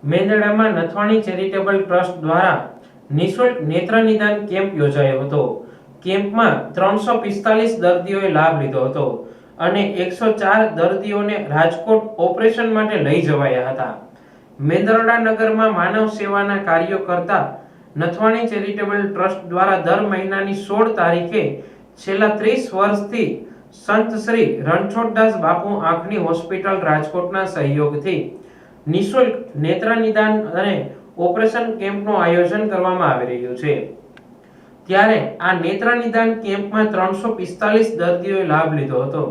મેંદરડામાં Nathwani charitable trust દ્વારા નિઃશુલ્ક નેત્ર નિદાન કેમ્પ યોજાયો હતો। કેમ્પમાં 345 દર્દીઓએ લાભ લીધો હતો અને 104 દર્દીઓને રાજકોટ ઓપરેશન માટે લઈ જવાયા હતા। મેંદરડા નગરમાં માનવ સેવાના કાર્યો કરતા નથવાણી ચેરિટેબલ ટ્રસ્ટ દ્વારા દર મહિનાની 16 તારીખે છેલ્લા 30 વર્ષથી સંત શ્રી રણછોડદાસ બાપુ આંખની હોસ્પિટલ રાજકોટના સહયોગથી નિઃશુલ્ક નેત્ર નિદાન અને ઓપરેશન કેમ્પનું આયોજન કરવામાં આવી રહ્યું છે। ત્યારે આ નેત્ર નિદાન કેમ્પમાં 345 દર્દીઓએ લાભ લીધો હતો,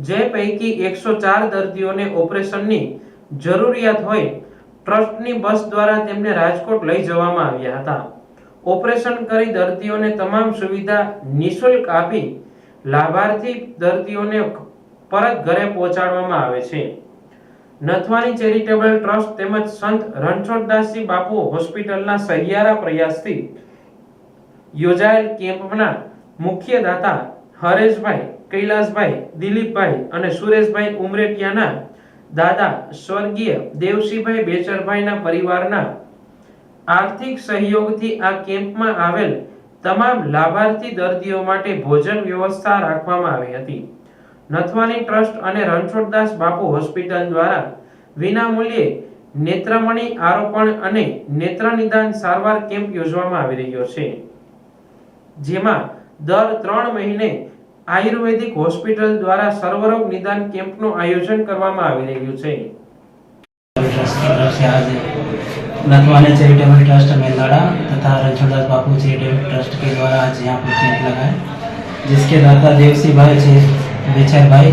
જે પૈકી 104 દર્દીઓને ઓપરેશનની જરૂરિયાત હોય ટ્રસ્ટની બસ દ્વારા તેમને રાજકોટ લઈ જવામાં આવ્યા હતા। ઓપરેશન કરી દર્દીઓને તમામ સુવિધા નિઃશુલ્ક આપી લાભાર્થી દર્દીઓને પરત ઘરે પહોંચાડવામાં આવે છે। નથવાણી ચેરિટેબલ ટ્રસ્ટ તેમજ સંત રણછોડદાસજી બાપુ હોસ્પિટલના સહિયારા પ્રયાસથી યોજાયેલ કેમ્પના મુખ્ય દાતા હરેશભાઈ, કૈલાસભાઈ, દિલીપભાઈ અને સુરેશભાઈ ઉમરેટિયાના દાદા સ્વર્ગીય દેવસીભાઈ બેચરભાઈના પરિવારના આર્થિક સહયોગથી આ કેમ્પમાં આવેલ તમામ લાભાર્થી દર્દીઓ માટે ભોજન વ્યવસ્થા રાખવામાં આવી હતી। નથવાણી ટ્રસ્ટ અને રણછોડદાસ બાપુ હોસ્પિટલ દ્વારા વિનામૂલ્યે નેત્રમણી આરોપણ અને નેત્ર નિદાન સારવાર કેમ્પ યોજવામાં આવી રહ્યો છે, જેમાં દર 3 મહિને આયુર્વેદિક હોસ્પિટલ દ્વારા સર્વરોગ નિદાન કેમ્પનું આયોજન કરવામાં આવી રહ્યું છે। नथवाणी चैरिटेबल ट्रस्ट मेंदड़ा तथा रणछोड़दास बापू चैरिटेबल ट्रस्ट के द्वारा आज यहाँ पर कैंप लगा है, जिसके दाता देवसी भाई बेचर भाई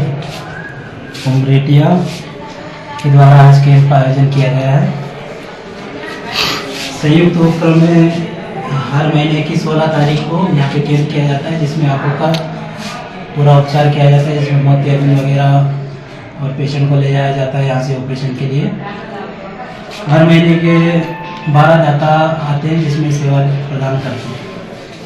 उमरेटिया के द्वारा आज कैंप का आयोजन किया गया है। संयुक्त उपक्रम में हर महीने की 16 तारीख को यहाँ पे कैंप किया जाता है, जिसमें आंखों का पूरा उपचार किया जाता है, जिसमें मोतियाबिंद वगैरह और पेशेंट को ले जाया जाता है यहाँ से ऑपरेशन के लिए। हर महीने के 12 दाता आते हैं जिसमें सेवा प्रदान करते हैं।